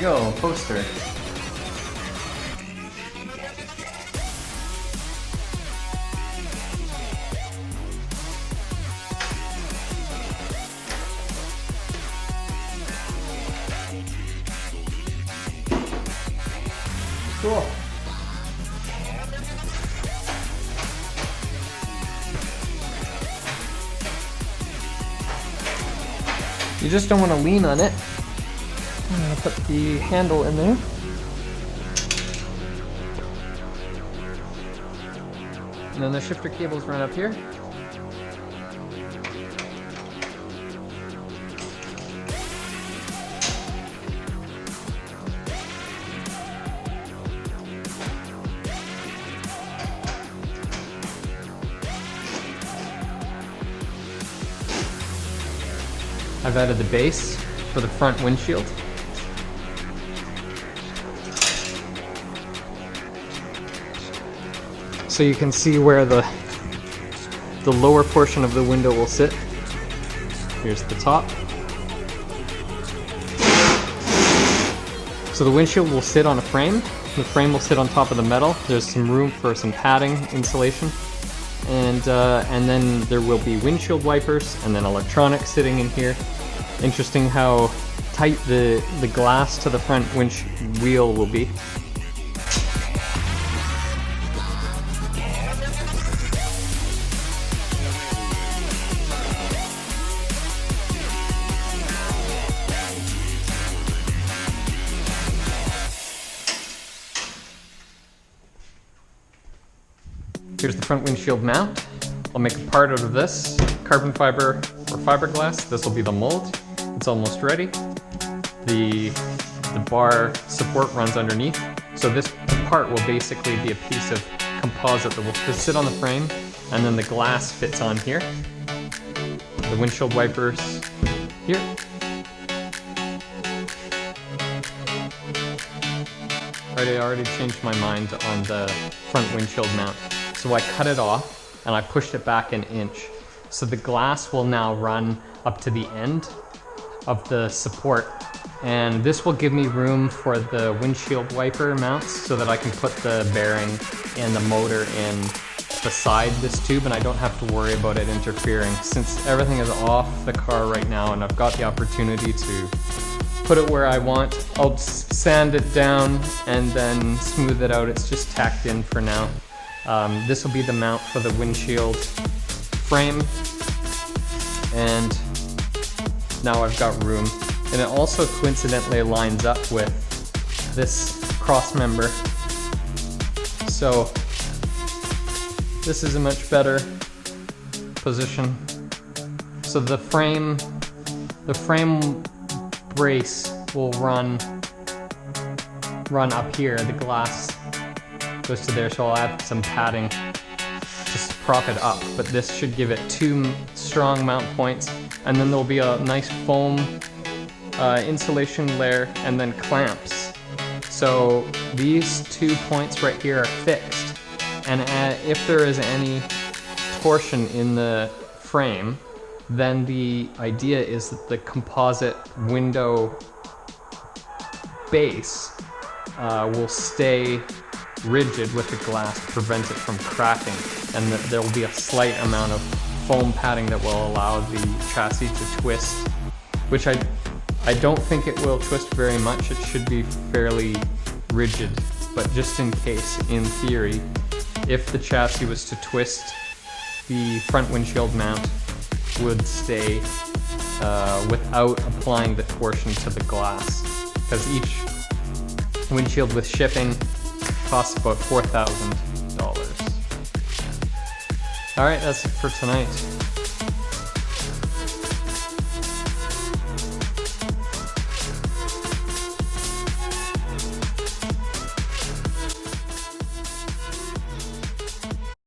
go, poster. Cool. You just don't want to lean on it. I'm gonna put the handle in there. And then the shifter cables run up here. I've added the base for the front windshield. So you can see where the lower portion of the window will sit. Here's the top. So the windshield will sit on a frame. The frame will sit on top of the metal. There's some room for some padding, insulation. And then there will be windshield wipers and then electronics sitting in here. Interesting how tight the glass to the front wheel will be. Here's the front windshield mount. I'll make a part out of this, carbon fiber or fiberglass. This will be the mold. It's almost ready. The bar support runs underneath. So this part will basically be a piece of composite that will sit on the frame, and then the glass fits on here. The windshield wipers here. I already changed my mind on the front windshield mount. So I cut it off and I pushed it back an inch. So the glass will now run up to the end of the support. And this will give me room for the windshield wiper mounts so that I can put the bearing and the motor in beside this tube and I don't have to worry about it interfering. Since everything is off the car right now and I've got the opportunity to put it where I want, I'll sand it down and then smooth it out. It's just tacked in for now. This will be the mount for the windshield frame, and now I've got room. And it also coincidentally lines up with this cross member. So this is a much better position. So the frame brace will run up here. The glass goes to there, so I'll add some padding to prop it up, but this should give it 2 strong mount points, and then there'll be a nice foam insulation layer and then clamps. So these 2 points right here are fixed, and if there is any torsion in the frame, then the idea is that the composite window base will stay rigid with the glass to prevent it from cracking, and that there will be a slight amount of foam padding that will allow the chassis to twist, which I don't think it will twist very much. It should be fairly rigid, but just in case, in theory, if the chassis was to twist, the front windshield mount would stay without applying the torsion to the glass, because each windshield with shipping costs about $4,000. All right, that's it for tonight.